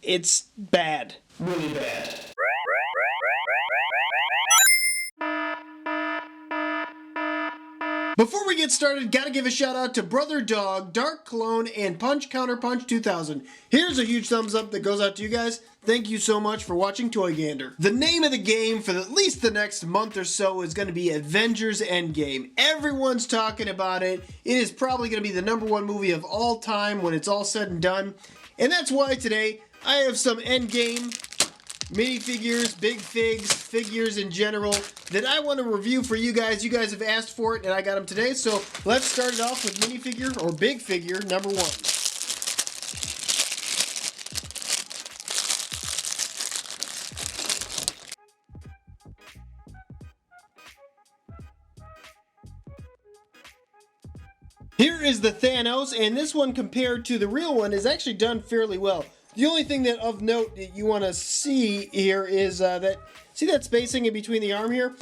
it's bad. Really bad. Before we get started, gotta give a shout out to Brother Dog, Dark Clone, and Punch Counter Punch 2000. Here's a huge thumbs up that goes out to you guys. Thank you so much for watching Toy Gander. The name of the game for at least the next month or so is going to be Avengers Endgame. Everyone's talking about it. It is probably going to be the #1 movie of all time when it's all said and done. And that's why today I have some Endgame minifigures, big figs, figures in general that I want to review for you guys. You guys have asked for it and I got them today. So let's start it off with minifigure or big figure #1. Here is the Thanos, and this one compared to the real one is actually done fairly well. The only thing that of note that you want to see here is see that spacing in between the arm here?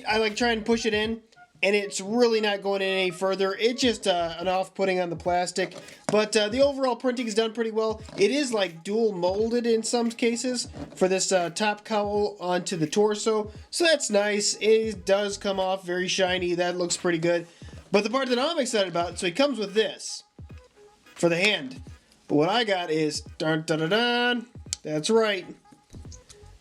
I like try and push it in, and it's really not going in any further. It's just an off-putting on the plastic, but the overall printing is done pretty well. It is like dual molded in some cases for this top cowl onto the torso, so that's nice. It does come off very shiny. That looks pretty good. But the part that I'm excited about, so he comes with this for the hand. But what I got is, dun dun dun dun, that's right,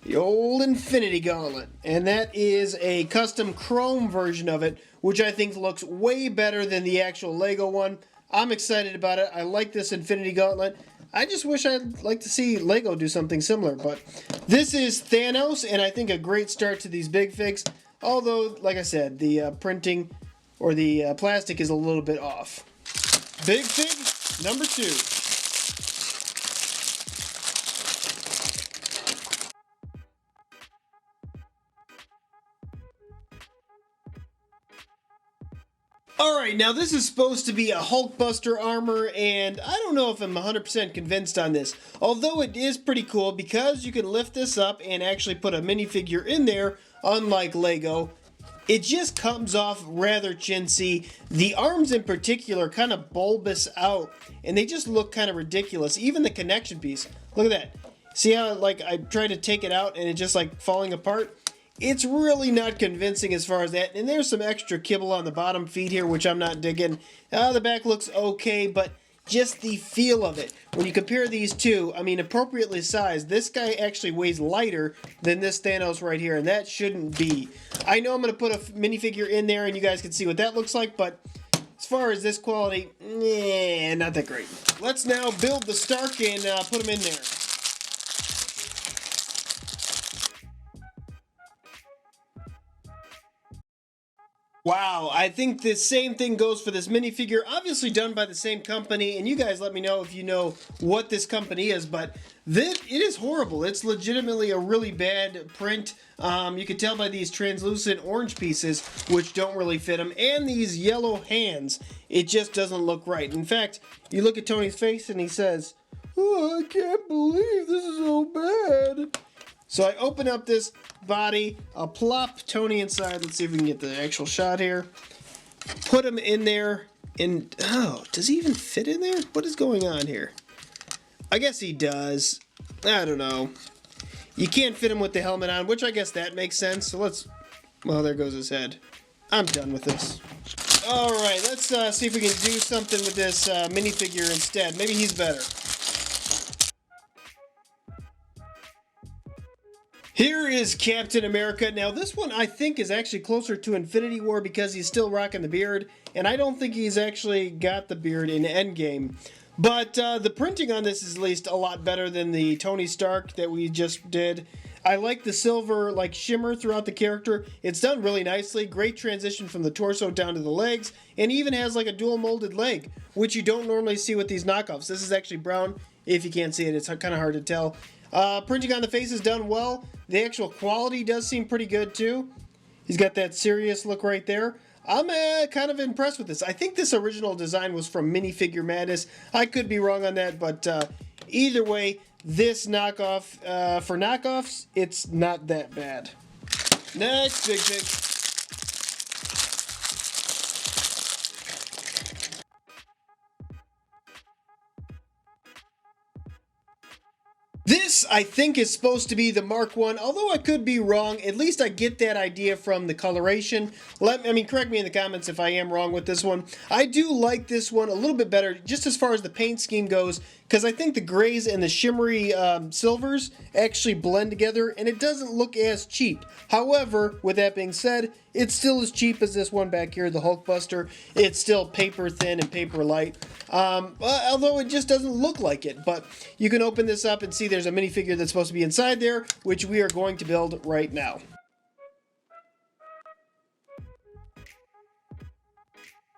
the old Infinity Gauntlet. And that is a custom chrome version of it, which I think looks way better than the actual Lego one. I'm excited about it. I like this Infinity Gauntlet. I just wish I'd like to see Lego do something similar. But this is Thanos, and I think a great start to these big figs. Although, like I said, the printing or the plastic is a little bit off. Big fig #2. Alright, now this is supposed to be a Hulkbuster armor, and I don't know if I'm 100% convinced on this. Although it is pretty cool because you can lift this up and actually put a minifigure in there, unlike Lego. It just comes off rather chintzy. The arms in particular kind of bulbous out, and they just look kind of ridiculous. Even the connection piece. Look at that. See how like I tried to take it out and it's just like falling apart? It's really not convincing as far as that. And there's some extra kibble on the bottom feet here, which I'm not digging. The back looks okay, but just the feel of it. When you compare these two, I mean, appropriately sized, this guy actually weighs lighter than this Thanos right here, and that shouldn't be. I know I'm going to put a minifigure in there, and you guys can see what that looks like, but as far as this quality, not that great. Let's now build the Stark and put him in there. Wow, I think the same thing goes for this minifigure, obviously done by the same company, and you guys let me know if you know what this company is, but it is horrible. It's legitimately a really bad print. You can tell by these translucent orange pieces, which don't really fit him, and these yellow hands. It just doesn't look right. In fact, you look at Tony's face and he says, "Oh, I can't believe this is so bad." So I open up this body, I'll plop Tony inside. Let's see if we can get the actual shot here. Put him in there, and oh, does he even fit in there? What is going on here? I guess he does. I don't know. You can't fit him with the helmet on, which I guess that makes sense. So let's, well, there goes his head. I'm done with this. Alright, let's see if we can do something with this minifigure instead. Maybe he's better. Here is Captain America. Now this one I think is actually closer to Infinity War because he's still rocking the beard, and I don't think he's actually got the beard in Endgame. But the printing on this is at least a lot better than the Tony Stark that we just did. I like the silver like shimmer throughout the character. It's done really nicely. Great transition from the torso down to the legs, and even has like a dual molded leg, which you don't normally see with these knockoffs. This is actually brown. If you can't see it, it's kind of hard to tell. Printing on the face is done well. The actual quality does seem pretty good too. He's got that serious look right there. I'm kind of impressed with this. I think this original design was from Minifigure Madness. I could be wrong on that, but either way, this knockoff, for knockoffs, it's not that bad. Next, big pig. This, I think, is supposed to be the Mark 1, although I could be wrong. At least I get that idea from the coloration. Correct me in the comments if I am wrong with this one. I do like this one a little bit better, just as far as the paint scheme goes, because I think the grays and the shimmery silvers actually blend together, and it doesn't look as cheap. However, with that being said, it's still as cheap as this one back here, the Hulkbuster. It's still paper thin and paper light, although it just doesn't look like it. But you can open this up and see there's a minifigure that's supposed to be inside there, which we are going to build right now.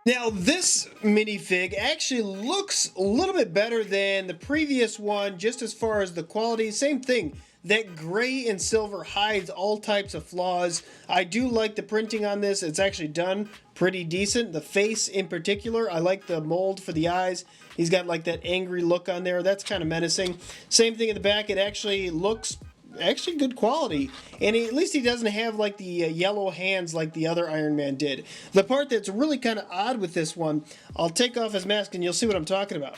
Now, this minifig actually looks a little bit better than the previous one, just as far as the quality. Same thing. That gray and silver hides all types of flaws. I do like the printing on this. It's actually done pretty decent. The face in particular, I like the mold for the eyes. He's got like that angry look on there. That's kind of menacing. Same thing in the back. It actually looks good quality, and at least he doesn't have like the yellow hands like the other Iron Man did. The part that's really kind of odd with this one, I'll take off his mask and you'll see what I'm talking about.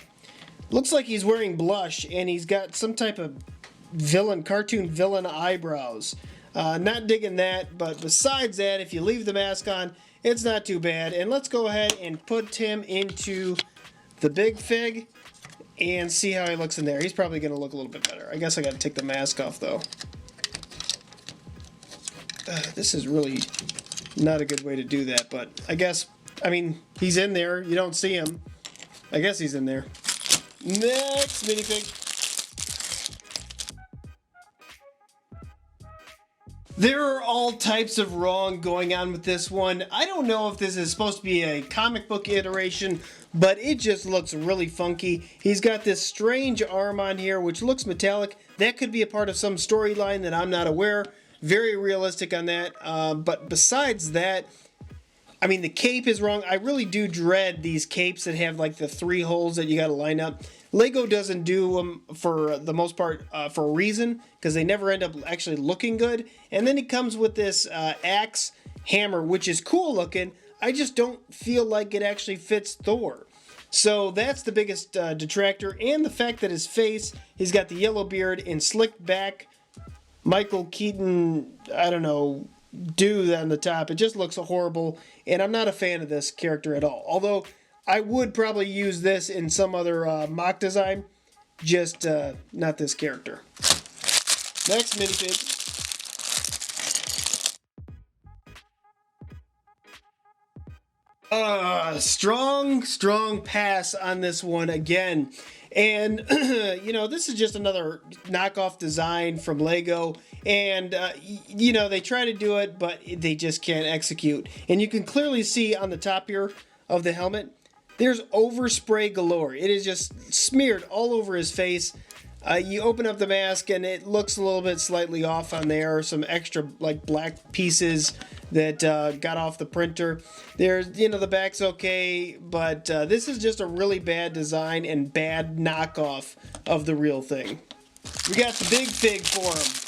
Looks like he's wearing blush, and he's got some type of cartoon villain eyebrows. Not digging that, but besides that, if you leave the mask on, it's not too bad. And let's go ahead and put him into the big fig and see how he looks in there. He's probably going to look a little bit better. I guess I got to take the mask off, though. This is really not a good way to do that, but I guess, he's in there. You don't see him. I guess he's in there. Next minifig. There are all types of wrong going on with this one. I don't know if this is supposed to be a comic book iteration, but it just looks really funky. He's got this strange arm on here, which looks metallic. That could be a part of some storyline that I'm not aware. Very realistic on that. But besides that, the cape is wrong. I really do dread these capes that have like the 3 holes that you got to line up. Lego doesn't do them for the most part for a reason, because they never end up actually looking good. And then it comes with this axe hammer, which is cool looking. I just don't feel like it actually fits Thor. So that's the biggest detractor. And the fact that his face, he's got the yellow beard and slicked back Michael Keaton, dude on the top. It just looks horrible, and I'm not a fan of this character at all. Although I would probably use this in some other mock design, just not this character. Next minifig. Strong pass on this one again. And, this is just another knockoff design from Lego. And, they try to do it, but they just can't execute. And you can clearly see on the top here of the helmet, there's overspray galore. It is just smeared all over his face. You open up the mask and it looks a little bit slightly off on there. Some extra like black pieces that got off the printer. There's, the back's okay, but this is just a really bad design and bad knockoff of the real thing. We got the big fig for him.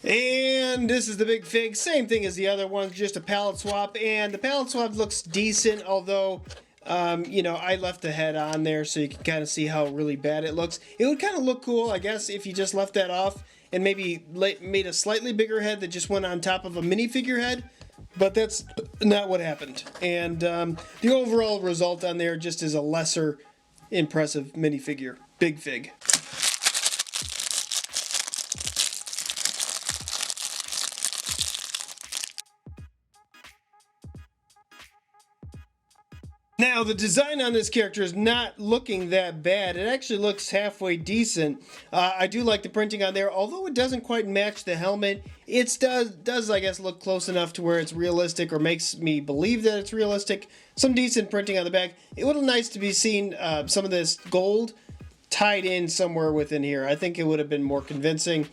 And this is the big fig, same thing as the other ones, just a palette swap, and the palette swap looks decent, although, I left the head on there so you can kind of see how really bad it looks. It would kind of look cool, I guess, if you just left that off and maybe made a slightly bigger head that just went on top of a minifigure head, but that's not what happened. And the overall result on there just is a lesser impressive minifigure, big fig. Now, the design on this character is not looking that bad. It actually looks halfway decent. I do like the printing on there, although it doesn't quite match the helmet. It does, I guess, look close enough to where it's realistic or makes me believe that it's realistic. Some decent printing on the back. It would have been nice to be seen some of this gold tied in somewhere within here. I think it would have been more convincing.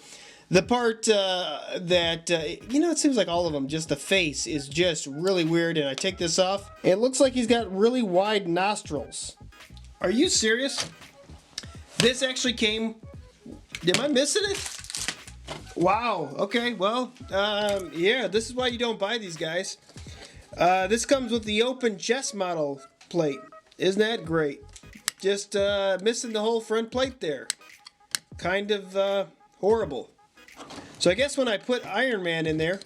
The part it seems like all of them, just the face is just really weird, and I take this off. It looks like he's got really wide nostrils. Are you serious? This actually came... Am I missing it? Wow, okay, well, yeah, this is why you don't buy these guys. This comes with the open chest model plate. Isn't that great? Just missing the whole front plate there. Kind of horrible. So I guess when I put Iron Man in there,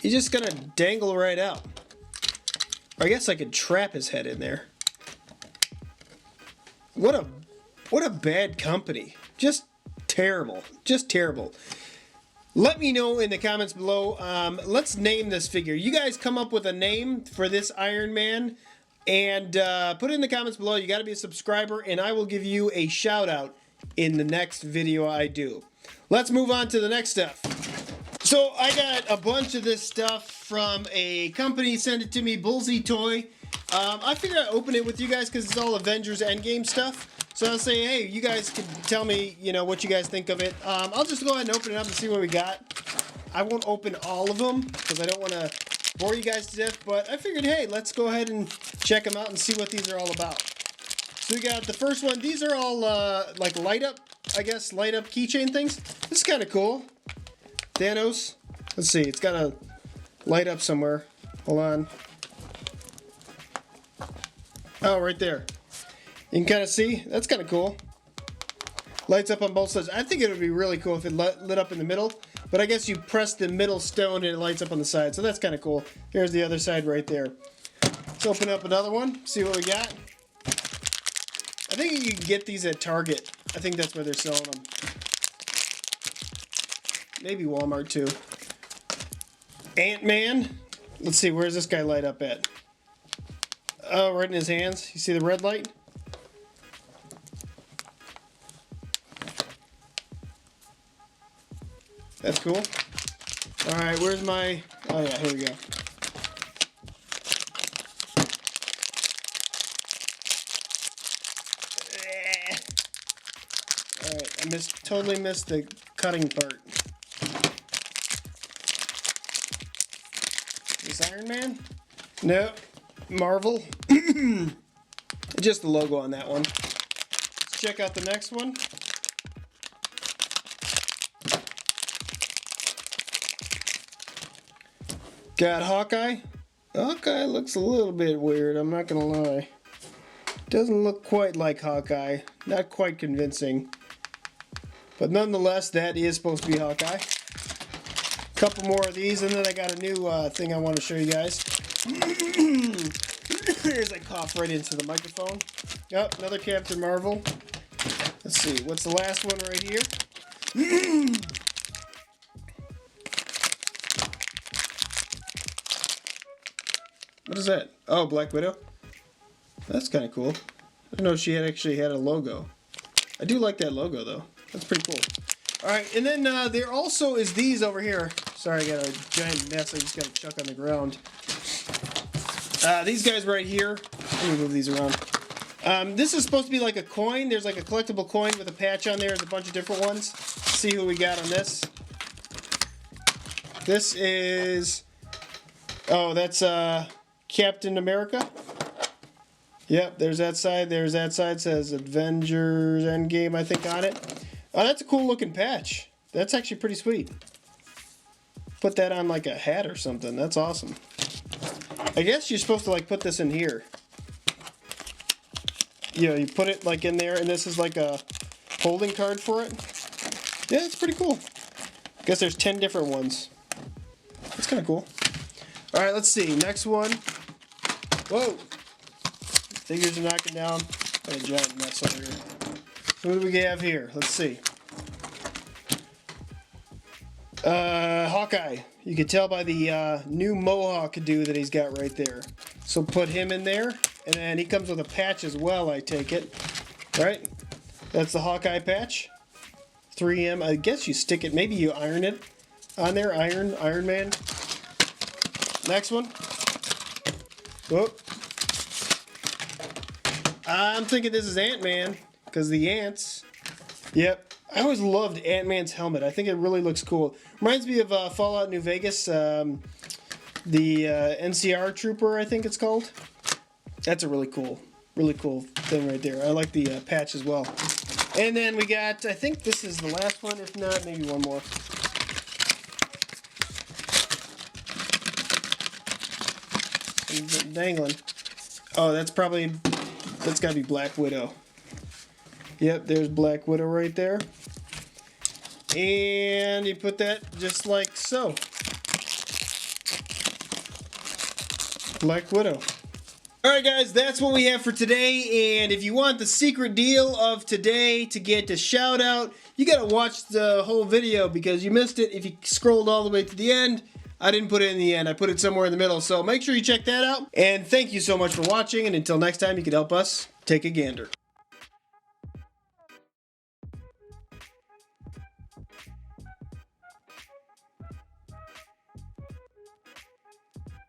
he's just gonna dangle right out. Or I guess I could trap his head in there. What a bad company. Just terrible. Just terrible. Let me know in the comments below. Let's name this figure. You guys come up with a name for this Iron Man and put it in the comments below. You got to be a subscriber and I will give you a shout out in the next video I do. Let's move on to the next stuff. So I got a bunch of this stuff from a company, sent it to me, Bullseye Toy. I figured I'd open it with you guys because it's all Avengers Endgame stuff. So I'll say, hey, you guys can tell me, you know, what you guys think of it. I'll just go ahead and open it up and see what we got. I won't open all of them because I don't want to bore you guys to death. But I figured, hey, let's go ahead and check them out and see what these are all about. So we got the first one. These are all like light up, I guess, light up keychain things. This is kind of cool. Thanos. Let's see. It's got to light up somewhere. Hold on. Oh, right there. You can kind of see. That's kind of cool. Lights up on both sides. I think it would be really cool if it lit up in the middle. But I guess you press the middle stone and it lights up on the side. So that's kind of cool. Here's the other side right there. Let's open up another one. See what we got. I think you can get these at Target. I think that's where they're selling them. Maybe Walmart too. Ant-Man. Let's see, where's this guy light up at? Oh, right in his hands. You see the red light? That's cool. Alright, where's my... Oh yeah, here we go. Alright, I totally missed the cutting part. Is this Iron Man? Nope. Marvel. Just the logo on that one. Let's check out the next one. Got Hawkeye. Hawkeye looks a little bit weird, I'm not gonna lie. Doesn't look quite like Hawkeye. Not quite convincing. But nonetheless, that is supposed to be Hawkeye. Couple more of these, and then I got a new thing I want to show you guys. Here's I cough right into the microphone. Yep, another Captain Marvel. Let's see, what's the last one right here? What is that? Oh, Black Widow. That's kind of cool. I didn't know she actually had a logo. I do like that logo though. That's pretty cool. Alright, and then there also is these over here. Sorry, I got a giant mess I just got to chuck on the ground. These guys right here. Let me move these around. This is supposed to be like a coin. There's like a collectible coin with a patch on there. There's a bunch of different ones. Let's see who we got on this. This is... Oh, that's Captain America. Yep, there's that side. There's that side. It says Avengers Endgame, I think, on it. Oh, that's a cool looking patch. That's actually pretty sweet. Put that on like a hat or something. That's awesome. I guess you're supposed to like put this in here. You know, you put it like in there, and this is like a holding card for it. Yeah, it's pretty cool. I guess there's 10 different ones. That's kind of cool. All right, let's see. Next one. Whoa. Figures are knocking down. Got a giant mess over here. So what do we have here? Let's see. Hawkeye. You can tell by the new mohawk do that he's got right there. So put him in there, and then he comes with a patch as well, I take it. Right? That's the Hawkeye patch. 3M. I guess you stick it, maybe you iron it on there. Iron Man. Next one. Whoop. I'm thinking this is Ant-Man, because the ants. Yep. I always loved Ant-Man's helmet. I think it really looks cool. Reminds me of Fallout New Vegas. The NCR Trooper, I think it's called. That's a really cool thing right there. I like the patch as well. And then we got, I think this is the last one. If not, maybe one more. dangling. Oh, that's gotta be Black Widow. Yep, there's Black Widow right there. And you put that just like so. Black Widow. Alright guys, that's what we have for today, and if you want the secret deal of today to get a shout out, you gotta watch the whole video because you missed it if you scrolled all the way to the end. I didn't put it in the end, I put it somewhere in the middle, so make sure you check that out. And thank you so much for watching, and until next time, you can help us take a gander.